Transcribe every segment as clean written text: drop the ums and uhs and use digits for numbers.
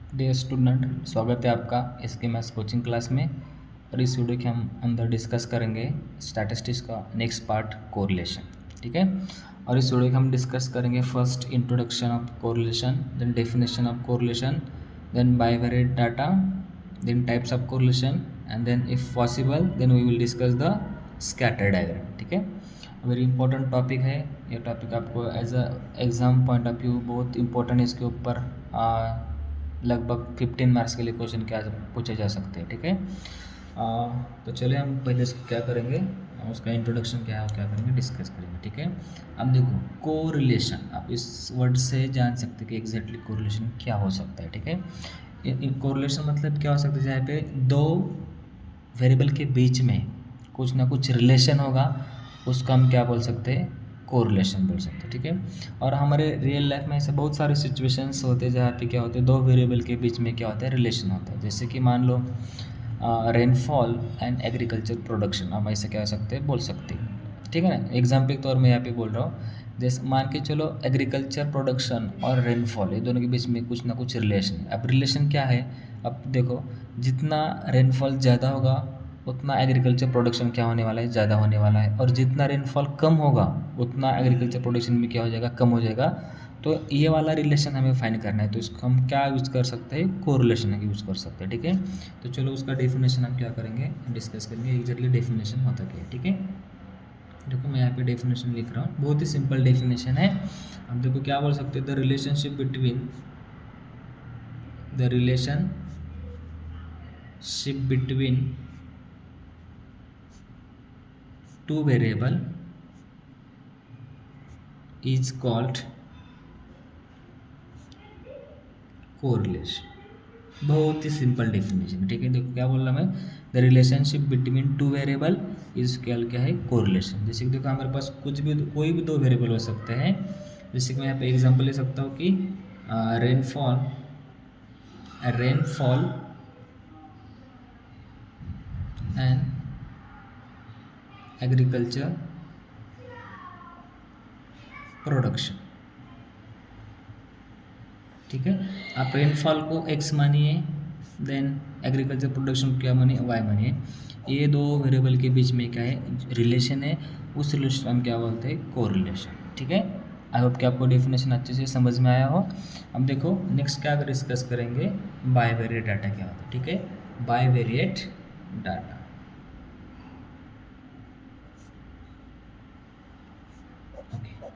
Dear student, स्वागत है आपका इसके मैथ्स कोचिंग क्लास में। और इस वीडियो के हम अंदर डिस्कस करेंगे स्टैटिस्टिक्स का नेक्स्ट पार्ट कोरिलेशन। ठीक है। और इस वीडियो के हम डिस्कस करेंगे first introduction of correlation, then definition of correlation, then bivariate data, then types of correlation, and then if possible then we will discuss the scatter diagram. ठीक है। Very important topic है ये। Topic आपको as a exam point of view बहुत important है। इसके ऊपर लगभग 15 मार्क्स के लिए क्वेश्चन क्या पूछे जा सकते हैं। ठीक है। तो चलिए हम पहले क्या करेंगे, उसका इंट्रोडक्शन क्या है, क्या करेंगे, डिस्कस करेंगे। ठीक है। अब देखो कोरिलेशन, आप इस वर्ड से जान सकते हैं कि एग्जैक्टली कोरिलेशन क्या हो सकता है। ठीक है। कोरिलेशन मतलब क्या हो सकता है, जहाँ पे दो वेरिएबल के बीच में कुछ ना कुछ रिलेशन होगा, उसका हम क्या बोल सकते हैं, कोरिलेशन बोल सकते हैं। ठीक है। और हमारे रियल लाइफ में ऐसे बहुत सारे सिचुएशंस होते हैं जहाँ पे क्या होते हैं, दो वेरिएबल के बीच में क्या होता है, रिलेशन होता है। जैसे कि मान लो रेनफॉल एंड एग्रीकल्चर प्रोडक्शन, हम ऐसे क्या सकते हैं, बोल सकते हैं। ठीक है ना। एग्जाम्पल के तौर में यहाँ पे बोल रहा हूँ, जैसे मान के चलो एग्रीकल्चर प्रोडक्शन और रेनफॉल, ये दोनों के बीच में कुछ ना कुछ रिलेशन है। अब रिलेशन क्या है, अब देखो जितना रेनफॉल ज़्यादा होगा उतना एग्रीकल्चर प्रोडक्शन क्या होने वाला है, ज़्यादा होने वाला है। और जितना रेनफॉल कम होगा उतना एग्रीकल्चर प्रोडक्शन भी क्या हो जाएगा, कम हो जाएगा। तो ये वाला रिलेशन हमें फाइंड करना है, तो इसको हम क्या यूज़ कर सकते हैं, कोरिलेशन यूज़ कर सकते हैं। ठीक है। तो चलो उसका डेफिनेशन हम क्या करेंगे, डिस्कस करेंगे एग्जैक्टली डेफिनेशन होता क्या है। ठीक है। देखो मैं यहाँ पे डेफिनेशन लिख रहा हूँ, बहुत ही सिंपल डेफिनेशन है। अब देखो क्या बोल सकते हैं, the relationship between two variable is called correlation। बहुत ही सिंपल डेफिनेशन। ठीक है। देखो क्या बोल रहा मैं, the relationship between two variable is क्या है, कोरिलेशन। जैसे कि देखो हमारे पास कुछ भी कोई भी दो वेरिएबल हो सकते हैं। जैसे कि मैं यहाँ पे एग्जांपल ले सकता हूँ कि रेनफॉल एंड एग्रीकल्चर प्रोडक्शन। ठीक है। आप रेनफॉल को x मानिए, देन एग्रीकल्चर प्रोडक्शन क्या मानिए, y मानिए। ये दो वेरिएबल के बीच में क्या है, रिलेशन है। उस रिलेशन हम क्या बोलते हैं, कोरिलेशन। ठीक है। आई होप कि आपको डेफिनेशन अच्छे से समझ में आया हो। अब देखो नेक्स्ट क्या डिस्कस करेंगे, बाइवेरिएट डाटा क्या होता है। ठीक है। बाइवेरिएट डाटा,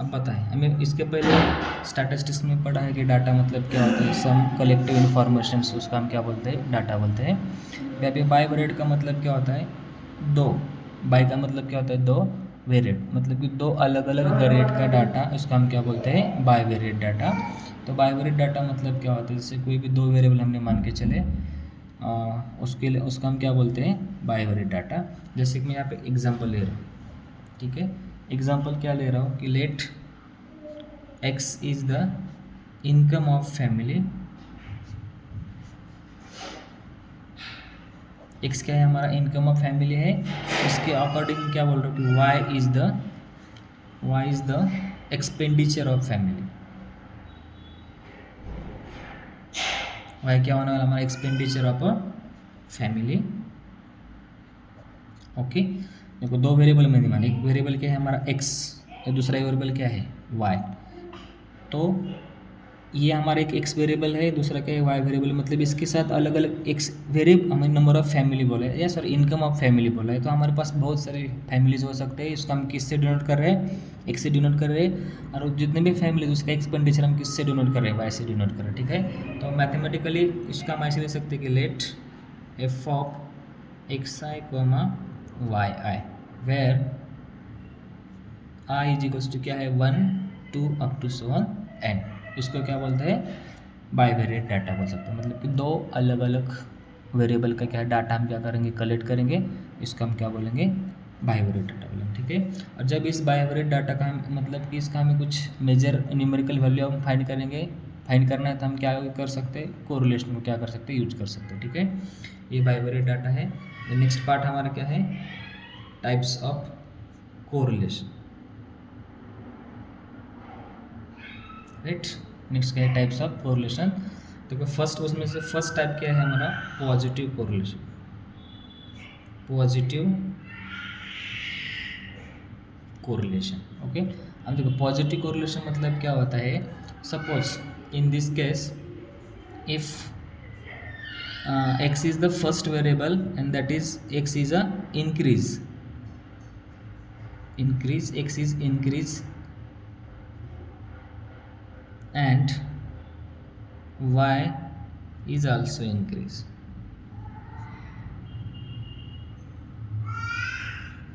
अब बताएं, हमें इसके पहले स्टैटिस्टिक्स में पढ़ा है कि डाटा मतलब क्या होता है, सम कलेक्टिव इन्फॉर्मेशन, उसका हम क्या बोलते हैं, डाटा बोलते हैं। यहाँ पे बाइवेरिएट का मतलब क्या होता है, दो। बाई का मतलब क्या होता है, दो। वेरिएट मतलब कि दो अलग अलग वेरिएट का डाटा, उसका हम क्या बोलते हैं, बाइवेरिएट डाटा। तो बाइवेरिएट डाटा मतलब क्या होता है, जैसे कोई भी दो वेरिएबल हमने मान के चले, उसके लिए उसका हम क्या बोलते हैं, बाइवेरिएट डाटा। जैसे कि मैं यहाँ पे एग्जाम्पल ले रहा हूँ। ठीक है। एग्जाम्पल क्या ले रहा हूँ कि let x is the income of family. x क्या है, हमारा इनकम ऑफ फैमिली है। उसके अकॉर्डिंग क्या बोल रहा हूँ कि y is the expenditure of family. y क्या होने वाला, हमारा एक्सपेंडिचर ऑफ फैमिली। ओके। देखो दो वेरिएबल मैंने माने, एक वेरिएबल क्या है हमारा x, और दूसरा वेरिएबल क्या है y। तो ये हमारा एक x वेरिएबल है, दूसरा क्या है y वेरिएबल। मतलब इसके साथ अलग अलग x वेरिएबल, हमें नंबर ऑफ फैमिली बोला है, या सॉरी इनकम ऑफ फैमिली बोला है। तो हमारे पास बहुत सारे फैमिलीज हो सकते हैं। इसको हम किससे डिनोट कर रहे हैं, x से डिनोट कर रहे हैं। और जितने भी फैमिली उसका एक्सपेंडिचर हम किससे डिनोट कर रहे हैं, y से डिनोट कर रहे हैं। ठीक है। तो मैथमेटिकली इसका हम ऐसे ले सकते हैं कि let f of xi yi where i is equals to क्या है, 1 2 up to so on n। इसको क्या बोलते हैं, बाइवेरिएट डाटा बोल सकते हैं। मतलब कि दो अलग अलग वेरिएबल का क्या डाटा हम क्या करेंगे, कलेक्ट करेंगे। इसको हम क्या बोलेंगे, बाइवेरिएट डाटा बोलेंगे। ठीक है। और जब इस बाइवेरिएट डाटा का हम मतलब कि इसका हमें कुछ मेजर न्यूमेरिकल वैल्यू हम फाइंड करना है, तो हम क्या कर सकते हैं, कोरिलेशन को क्या कर सकते हैं, यूज कर सकते हैं। ठीक है। ये बाइवेरिएट डाटा है। नेक्स्ट पार्ट हमारा क्या है, types of correlation. Right. Next क्या है, टाइप्स ऑफ कोरिलेशन। देखो फर्स्ट उसमें से फर्स्ट टाइप क्या है हमारा positive correlation. Positive correlation, okay. अब देखो पॉजिटिव कोरिलेशन मतलब क्या होता है, suppose in this case if x is the first variable and that is x is a increase, x is increase and y is also increase।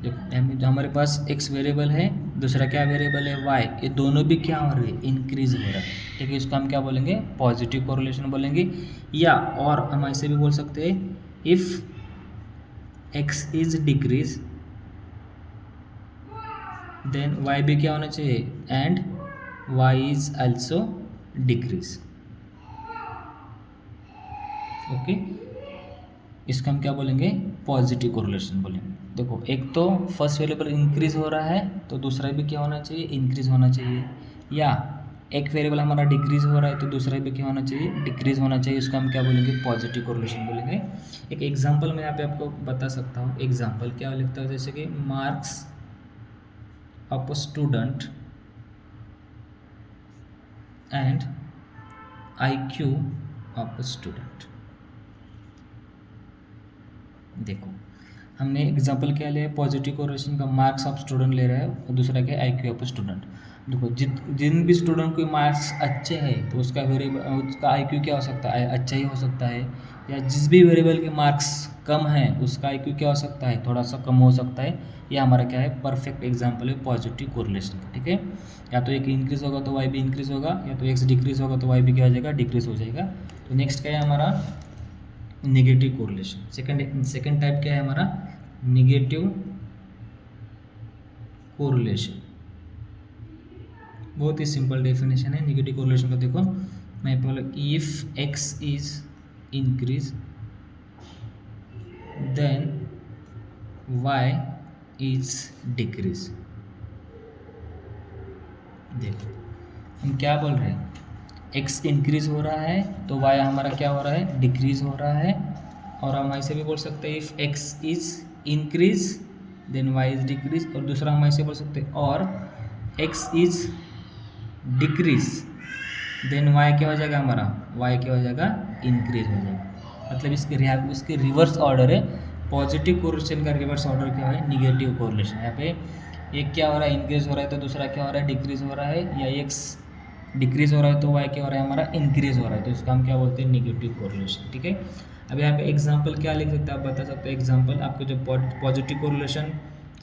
देखो जो हमारे पास x variable है, दूसरा क्या वेरिएबल है y, ये दोनों भी क्या हो रहे हैं, इंक्रीज हो रहा है, ठीक है। इसको हम क्या बोलेंगे, पॉजिटिव कोरिलेशन बोलेंगे। या और हम ऐसे भी बोल सकते हैं, if x is decrease then y भी क्या होना चाहिए, and y is also decrease, okay. इसको हम क्या बोलेंगे, पॉजिटिव कोरिलेशन बोलेंगे। देखो एक तो फर्स्ट वेरिएबल इंक्रीज हो रहा है तो दूसरा भी क्या होना चाहिए, इंक्रीज होना चाहिए। या एक वेरिएबल हमारा डिक्रीज हो रहा है तो दूसरा भी क्या होना चाहिए, डिक्रीज होना चाहिए। इसको हम क्या बोलेंगे, पॉजिटिव कोरिलेशन बोलेंगे। एक एग्जांपल मैं यहाँ पे आपको बता सकता हूँ। एग्जांपल क्या लिखता है, जैसे कि marks of a student and IQ of a student. देखो हमने एग्जांपल क्या लिया है, पॉजिटिव कोरिलेशन का, मार्क्स ऑफ स्टूडेंट ले रहा है और दूसरा क्या है, IQ ऑफ स्टूडेंट। देखो जिन भी स्टूडेंट के मार्क्स अच्छे हैं तो उसका वेरिएबल, उसका IQ क्या हो सकता है, अच्छा ही हो सकता है। या जिस भी वेरिएबल के मार्क्स कम हैं उसका IQ क्या हो सकता है, थोड़ा सा कम हो सकता है। ये हमारा क्या है, परफेक्ट एग्जाम्पल है पॉजिटिव कोरिलेशन का, ठीक है। या तो एक इंक्रीज होगा तो y भी इंक्रीज होगा, या तो x डिक्रीज होगा तो y भी क्या हो जाएगा, डिक्रीज हो जाएगा। तो नेक्स्ट क्या है हमारा, नेगेटिव कोरिलेशन। सेकंड टाइप क्या है हमारा, नेगेटिव कोरिलेशन। बहुत ही सिंपल डेफिनेशन है नेगेटिव कोरिलेशन का। देखो मैं बोला, if x is increase then y is decrease. देखो हम क्या बोल रहे हैं, x इंक्रीज हो रहा है तो y हमारा क्या हो रहा है, डिक्रीज हो रहा है। और हम ऐसे भी बोल सकते हैं, if x is increase then y is decrease. और दूसरा हम ऐसे बोल सकते हैं, और x is decrease then y क्या हो जाएगा हमारा, y क्या हो जाएगा, इंक्रीज हो जाएगा। मतलब इसके रिवर्स ऑर्डर है। पॉजिटिव कोरिलेशन का रिवर्स ऑर्डर क्या है, निगेटिव कोरिलेशन। यहाँ पे एक क्या हो रहा है, इंक्रीज हो रहा है तो दूसरा क्या हो रहा है, डिक्रीज हो रहा है। या x डिक्रीज हो रहा है तो y क्या हो रहा है हमारा, इंक्रीज हो रहा है। तो इसका हम क्या बोलते हैं, निगेटिव कोरिलेशन, ठीक है। अब यहाँ पे एग्जांपल क्या लिख सकते हैं, आप बता सकते हैं एग्जांपल। आपको जो पॉजिटिव कोरिलेशन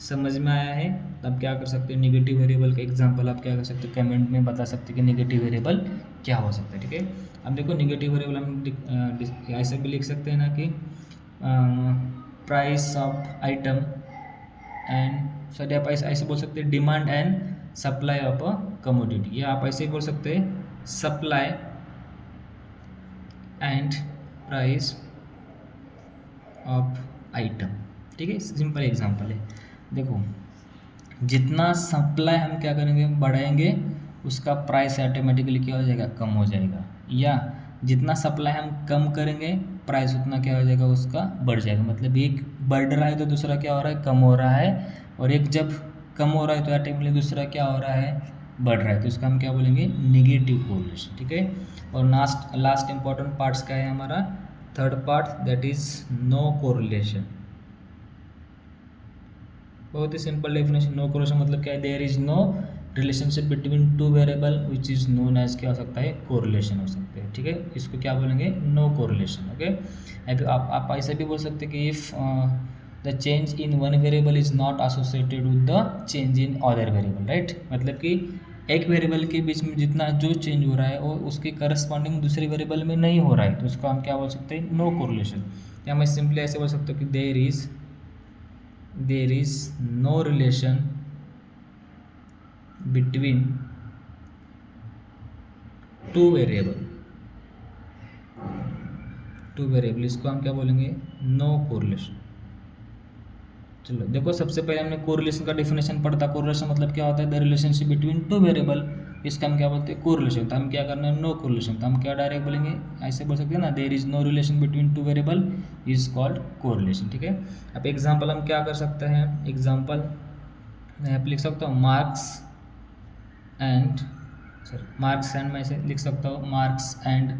समझ में आया है तब क्या कर सकते हैं, नेगेटिव वेरिएबल का एग्जांपल आप क्या कर सकते हैं, कमेंट में बता सकते हैं कि नेगेटिव वेरिएबल क्या हो सकता है, ठीक है। अब देखो नेगेटिव वेरिएबल हम ऐसे भी लिख सकते हैं ना कि price of item and, sorry आप ऐसे बोल सकते हैं, demand and supply of a commodity. या आप ऐसे ही बोल सकते हैं, supply and price of item, ठीक है। सिंपल एग्जांपल है। देखो जितना सप्लाई हम क्या करेंगे, बढ़ाएंगे, उसका प्राइस ऑटोमेटिकली क्या हो जाएगा, कम हो जाएगा। या जितना सप्लाई हम कम करेंगे प्राइस उतना क्या हो जाएगा, उसका बढ़ जाएगा। मतलब एक बढ़ रहा है तो दूसरा क्या हो रहा है, कम हो रहा है। और एक जब कम हो रहा है तो ऑटोमेटिकली दूसरा क्या हो रहा है, बढ़ रहा है। तो इसका हम क्या बोलेंगे, नेगेटिव कोरिलेशन, ठीक है। और लास्ट इंपॉर्टेंट पार्ट्स क्या है हमारा, third part, that is no correlation. बहुत ही सिंपल डेफिनेशन। नो कोरिलेशन मतलब क्या है, there is no relationship between two variable which is known as, क्या हो सकता है, कोरिलेशन हो सकते हैं, ठीक है। इसको क्या बोलेंगे, नो कोरिलेशन, ओके। आप ऐसे भी बोल सकते हैं कि if the change in one variable is not associated with the change in other variable, right. मतलब कि एक वेरिएबल के बीच में जितना जो चेंज हो रहा है वो उसके करस्पॉन्डिंग दूसरे वेरिएबल में नहीं हो रहा है, तो उसको हम क्या बोल सकते हैं, नो कोरिलेशन। या मैं सिंपली ऐसे बोल सकता हूँ कि there is no relation between two variable, इसको हम क्या बोलेंगे, नो कोरिलेशन। चलो देखो सबसे पहले हमने कोरिलेशन का डेफिनेशन पढ़ा था। कोरिलेशन मतलब क्या होता है, the relationship between two variable इसका हम क्या बोलते हैं, कोरिलेशन। तो हम क्या करना है, नो कोरिलेशन। तो हम क्या डायरेक्ट बोलेंगे, ऐसे बोल सकते हैं ना, there is no relation between two variable is called correlation. ठीक है। अब एग्जाम्पल हम क्या कर सकते हैं, एग्जाम्पल मैं यहाँ पे लिख सकता हूँ मार्क्स एंड मैं इसे लिख सकता हूँ marks and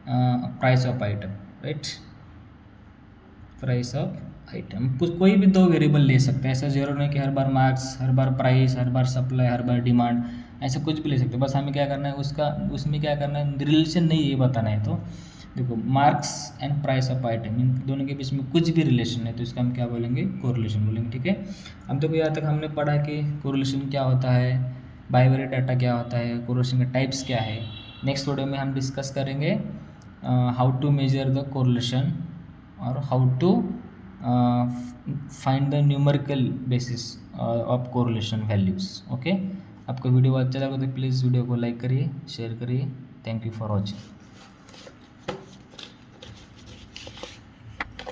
price of item, right, price of item. कुछ कोई भी दो वेरिएबल ले सकते हैं, ऐसा जरूर नहीं कि हर बार मार्क्स, हर बार प्राइस, हर बार सप्लाई, हर बार डिमांड, ऐसा कुछ भी ले सकते हैं। बस हमें क्या करना है, उसमें क्या करना है, रिलेशन नहीं ये बताना है। तो देखो marks and price of item, इन दोनों के बीच में कुछ भी रिलेशन है तो इसका हम क्या बोलेंगे, कोरिलेशन बोलेंगे। ठीक है। अब देखो यहाँ तक हमने पढ़ा कि कोरिलेशन क्या होता है, बाइनरी डाटा क्या होता है, कोरिलेशन के टाइप्स क्या है। नेक्स्ट वीडियो में हम डिस्कस करेंगे how to measure the correlation और how to find the numerical basis of correlation values. Okay. आपको वीडियो अच्छा लगा तो प्लीज़ वीडियो को लाइक करिए, शेयर करिए। Thank you for watching.